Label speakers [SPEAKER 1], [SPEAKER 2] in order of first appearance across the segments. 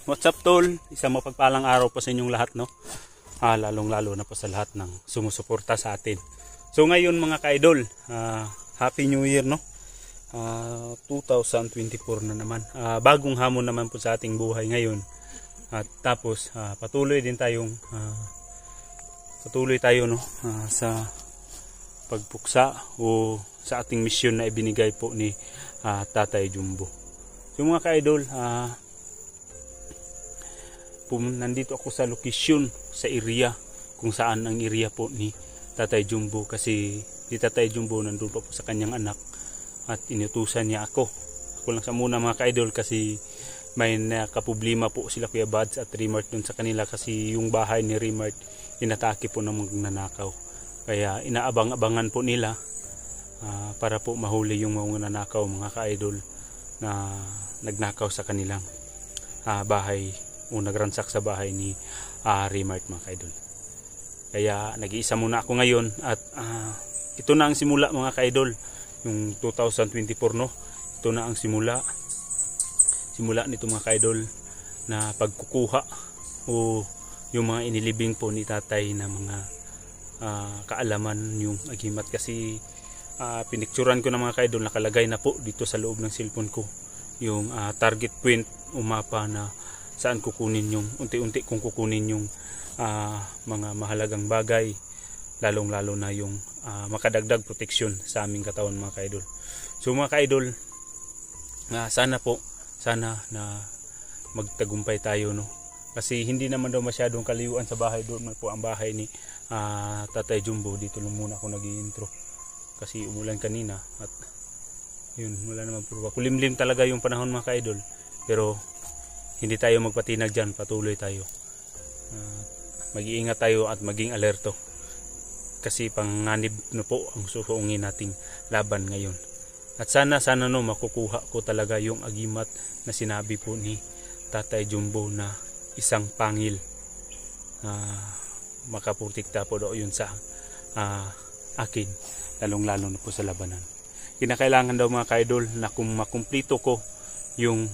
[SPEAKER 1] What's up tol? Isang mapagpalang araw po sa inyong lahat, no? Lalong lalo na po sa lahat ng sumusuporta sa atin. So ngayon mga ka-idol, Happy New Year, no? 2024 na naman. Bagong hamon naman po sa ating buhay ngayon. At tapos patuloy tayo no sa pagpuksa o sa ating misyon na ibinigay po ni Tatay Jumbo. So mga ka-idol, nandito ako sa location, sa area kung saan ang area po ni Tatay Jumbo, kasi si Tatay Jumbo nandun pa po sa kanyang anak at inutusan niya ako lang sa muna mga ka-idol, kasi may nakaproblema po sila Kuya Buds at Remart dun sa kanila, kasi yung bahay ni Remart inatake po ng magnanakaw, kaya inaabang-abangan po nila para po mahuli yung mga nanakaw mga ka-idol na nagnakaw sa kanilang bahay o nagransak sa bahay ni Remart mga ka-idol. Kaya nag-iisa muna ako ngayon at ito na ang simula mga ka-idol, yung 2024 no. Ito na ang simula nito mga ka-idol na pagkukuha o yung mga inilibing po ni tatay na mga kaalaman yung agimat, kasi pinicturan ko na mga ka-idol, nakalagay na po dito sa loob ng cellphone ko yung target point o mapa na saan kukunin yung unti-unti kung kukunin yung mga mahalagang bagay, lalong lalo na yung makadagdag proteksyon sa aming katawan mga ka-idol. So mga ka-idol, sana na magtagumpay tayo no, kasi hindi naman daw masyadong kalayuan sa bahay. Doon po ang bahay ni Tatay Jumbo. Dito lang muna ako nag-i-intro kasi umulan kanina at yun, wala naman pruba. Kulimlim talaga yung panahon mga ka-idol, pero hindi tayo magpatinag dyan, patuloy tayo. Mag-iingat tayo at maging alerto, kasi panganib na po ang susuungin nating laban ngayon. At sana no makukuha ko talaga yung agimat na sinabi po ni Tatay Jumbo na isang pangil. Makaprotekta po daw yun sa akin, lalong lalo na po sa labanan. Kinakailangan daw mga ka-idol na kung makumplito ko yung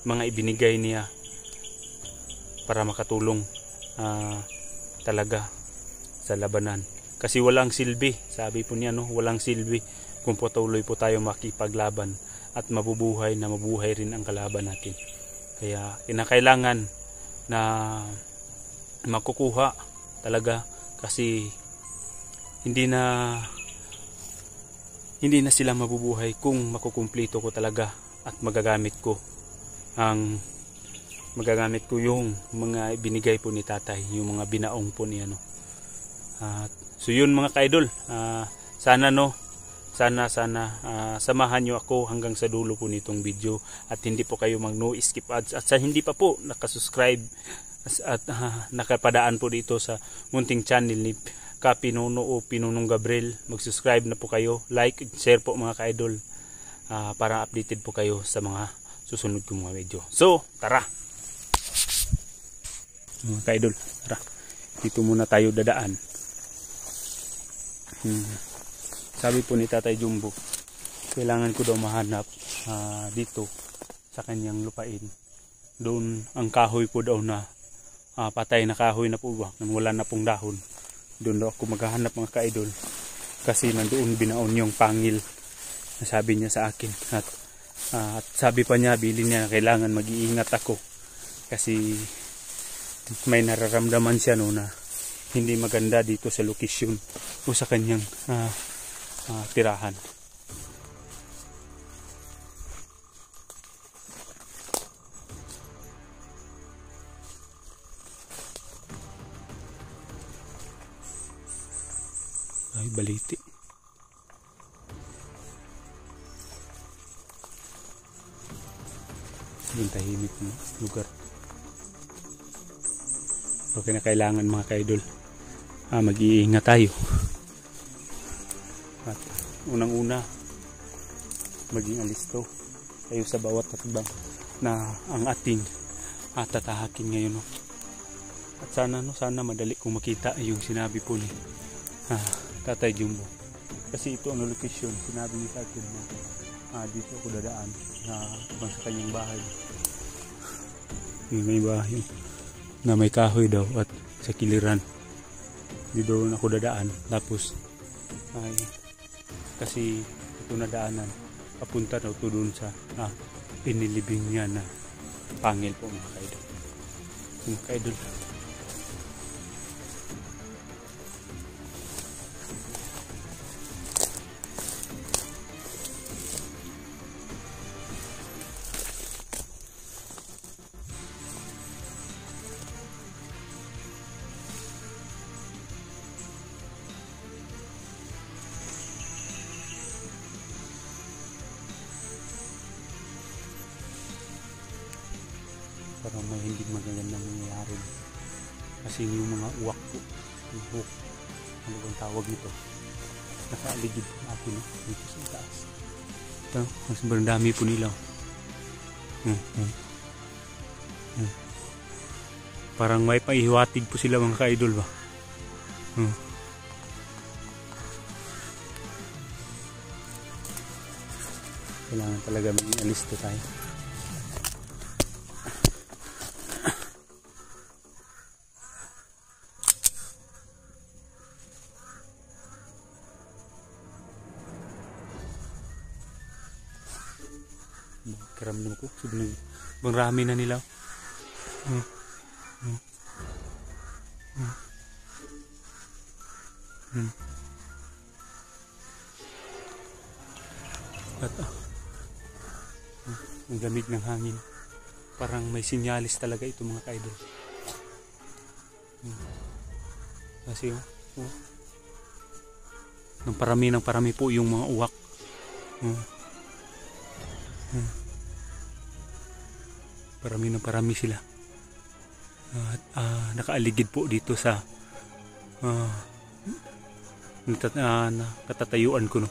[SPEAKER 1] mga ibinigay niya para makatulong talaga sa labanan, kasi walang silbi, sabi po niya no, walang silbi kung patuloy po tayo makipaglaban at mabubuhay rin ang kalaban natin. Kaya kinakailangan na makukuha talaga, kasi hindi na sila mabubuhay kung makukumplito ko talaga at magagamit ko yung mga binigay po ni tatay, yung mga binaong po niya no. So yun mga ka-idol, sana samahan nyo ako hanggang sa dulo po nitong video, at hindi po kayo no skip ads, at sa hindi pa po nakasubscribe at nakapadaan po dito sa munting channel ni Kapinuno o Pinunong Gabriel, mag-subscribe na po kayo, like, share po mga ka-idol, para updated po kayo sa mga susunod kong mga video. So tara mga ka-idol, tara, dito muna tayo dadaan. Sabi po ni Tatay Jumbo, kailangan ko daw mahanap dito sa kanyang lupain. Doon ang kahoy po daw na patay na kahoy na po ba, nang wala na pong dahon. Doon daw ako maghahanap mga ka-idol, kasi nandoon binaon yung pangil na sabi niya sa akin. At sabi pa niya, bilin niya, kailangan mag-iingat ako, kasi may nararamdaman siya no na hindi maganda dito sa location o sa kanyang tirahan. Ay, baliti. Yung tahimik na lugar. Okay na, kailangan mga ka-idol mag-iingat tayo. At unang-una, maging alisto tayo sa bawat hakbang na ang ating tatahakin ngayon no. At sana madali kong makita yung sinabi po ni Tatay Jumbo, kasi ito ang location, sinabi niya sa akin na dito ako dadaan na sa kanyang bahay. May bahay na may kahoy daw at sa kiliran. Dito ako dadaan. Tapos ay kasi ito na daanan papunta daw to doon sa pinilibing niya na pangil po mga kaidol. Mga kaidol. Parang may hindi magagandang nangyayari kasi yung mga uwak po, yung hook, ano bang tawag nito, nakaaligid po natin dito sa taas. Ito, mas dami po nila. Parang may paihiwatig po sila mga ka-idol ba. Kailangan talaga may alisto tayo. Karamdam ko sobrang rami na nila. At ang lamig ng hangin, parang may sinyalis talaga ito mga ka-idol. Kasi ng parami po yung mga uwak. Parami sila at nakaaligid po dito sa katatayuan ko no.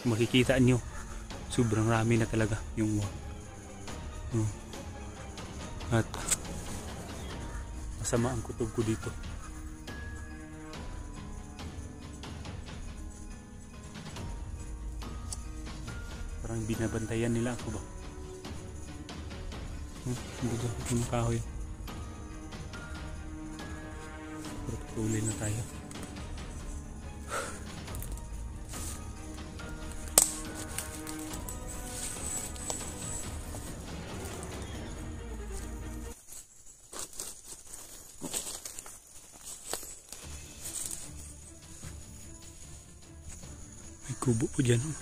[SPEAKER 1] Makikita nyo sobrang rami na talaga yung at masama ang kutob ko dito. Parang binabantayan nila ako ba. Buto yung kahoy. Pero tuloy na tayo. May kubo po dyan. Yung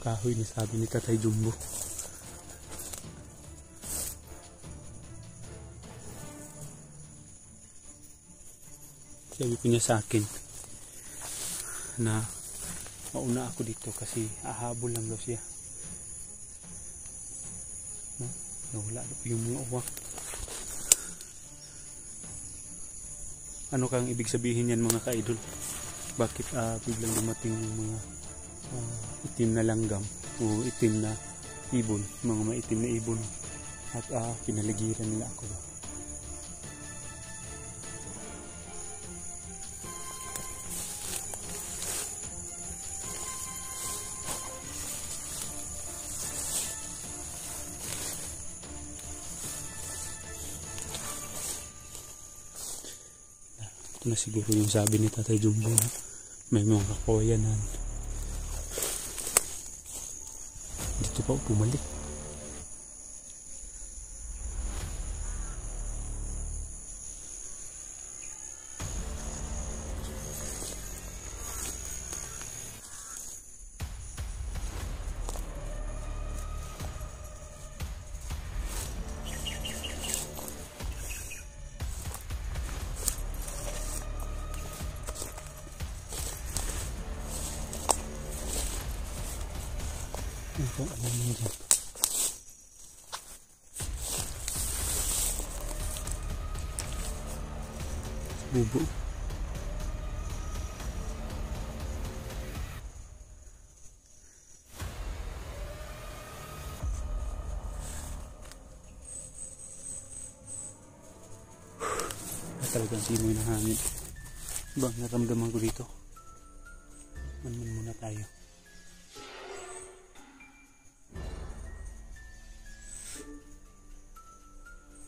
[SPEAKER 1] kahoy na sabi ni Tatay Jumbo. Sabi ko niya sa akin na mauna ako dito kasi ahabol lang daw siya. Nawala yung mga uwak. Ano kang ibig sabihin yan mga ka-idol? Bakit biglang dumating yung mga itim na langgam o itim na ibon, mga maitim na ibon at pinaligiran nila ako ba? Ito na siguro yung sabi ni Tatay Jumbo, may mga kakoyanan. Dito pa bumalik. Ito, ano mo dyan? Bubo. talagang simoy ng hangin. Ibang naramdaman ko dito. Manman muna tayo.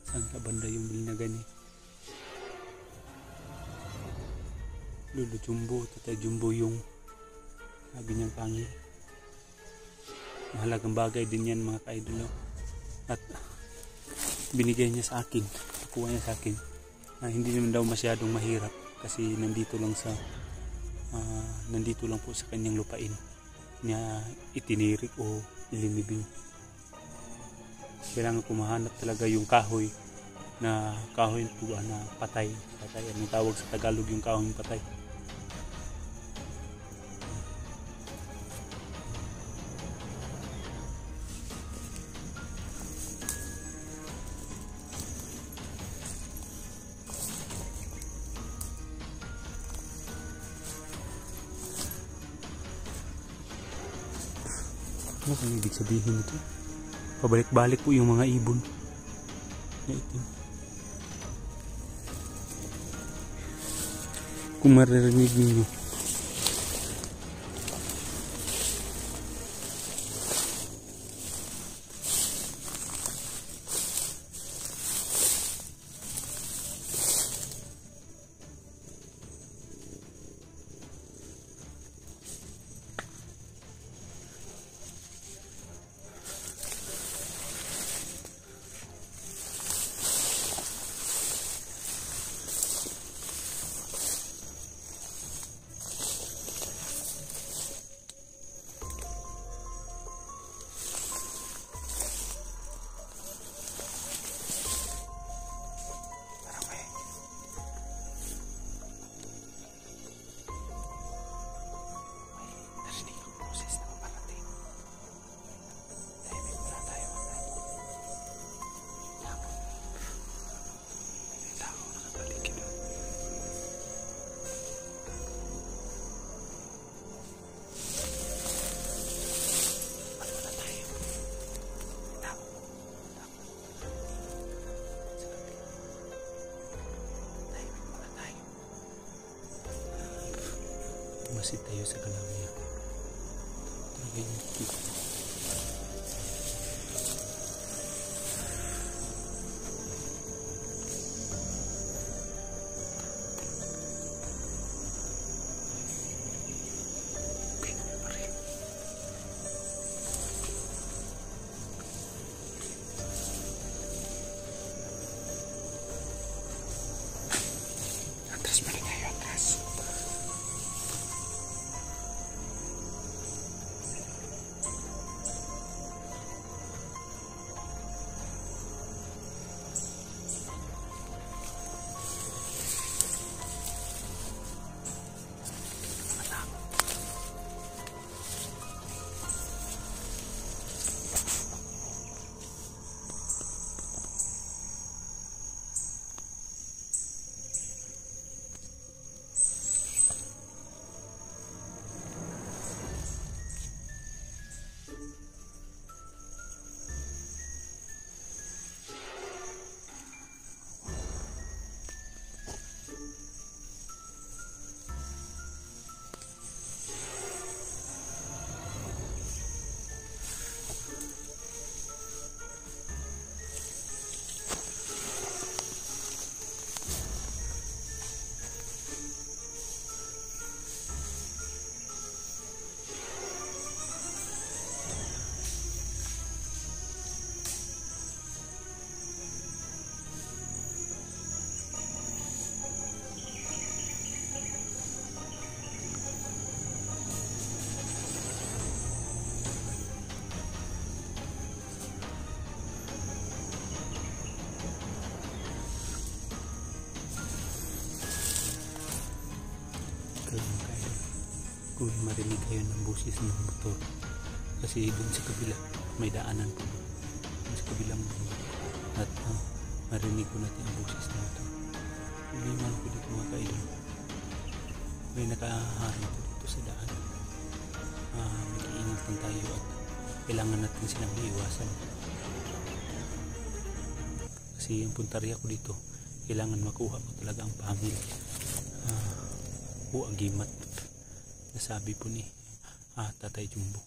[SPEAKER 1] Saan ka banda yung bilinagan eh? Lolo Jumbo, Tatay Jumbo yung sabi niyang pangil. Mahalagang bagay din yan mga ka-idol. At binigay niya sa akin, nakuha niya sa akin. Hindi naman daw masyadong mahirap kasi nandito lang po sa kanyang lupain niya itinirik o ilinibing. Kailangan ko mahanap talaga yung kahoy na patay. Anong tawag sa Tagalog yung kahoy patay? Ano bang ibig sabihin nito? Pabalik-balik po yung mga ibon na itim. Kung maririnig ninyo, masid tayo sa galaw niya. Talaga yung kita. Atras pa rin tayo, atras. Kung marinig kayo ng busis ng motor, kasi dun sa kabila may daanan po dun sa kabilang at marinig ko natin ang busis ng motor. Uliman ko dito mga kaidol, may nakaharang po dito sa daan. Mag-iingat lang tayo at kailangan natin silang iiwasan kasi ang puntarya ko dito kailangan makuha ko talaga ang pamilya. O agimat nasabi po ni Tatay Jumbo.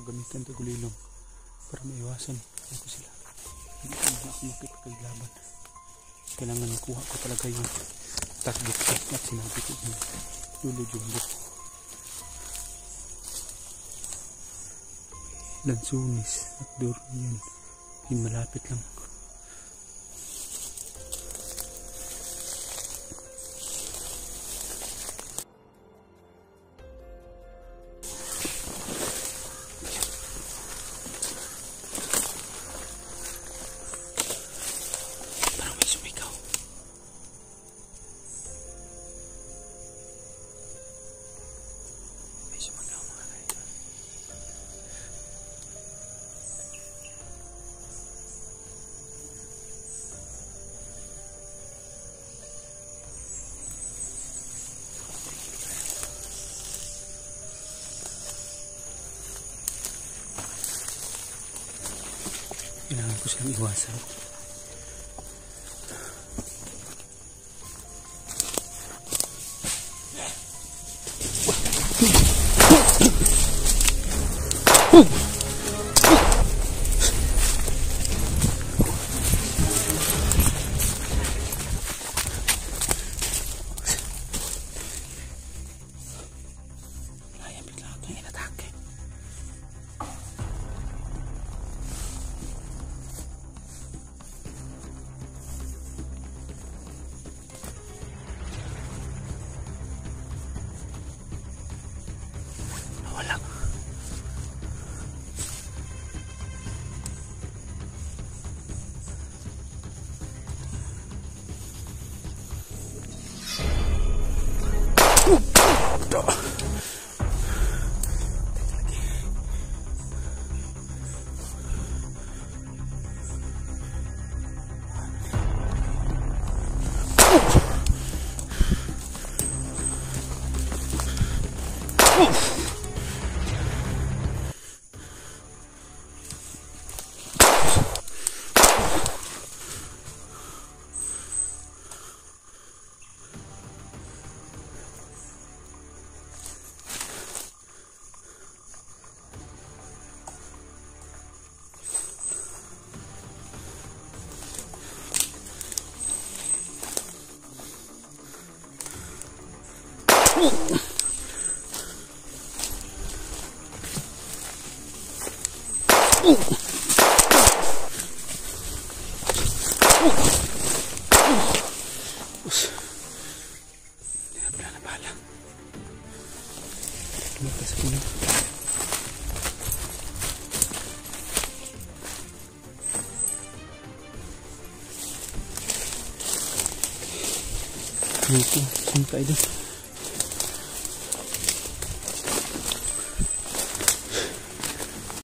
[SPEAKER 1] Gamitan tagulilong para maiwasan ko sila. Hindi ko na ako makipaglaban. Kailangan makuha ko talaga yung target ko at sinabi ko yung Lolo Jumbo. Lansunis at Duro yun. Malapit lang. Kailangan ko silang iwasan. Wala. Habla na bala. Tumakas ko na. Ito, saan tayo doon?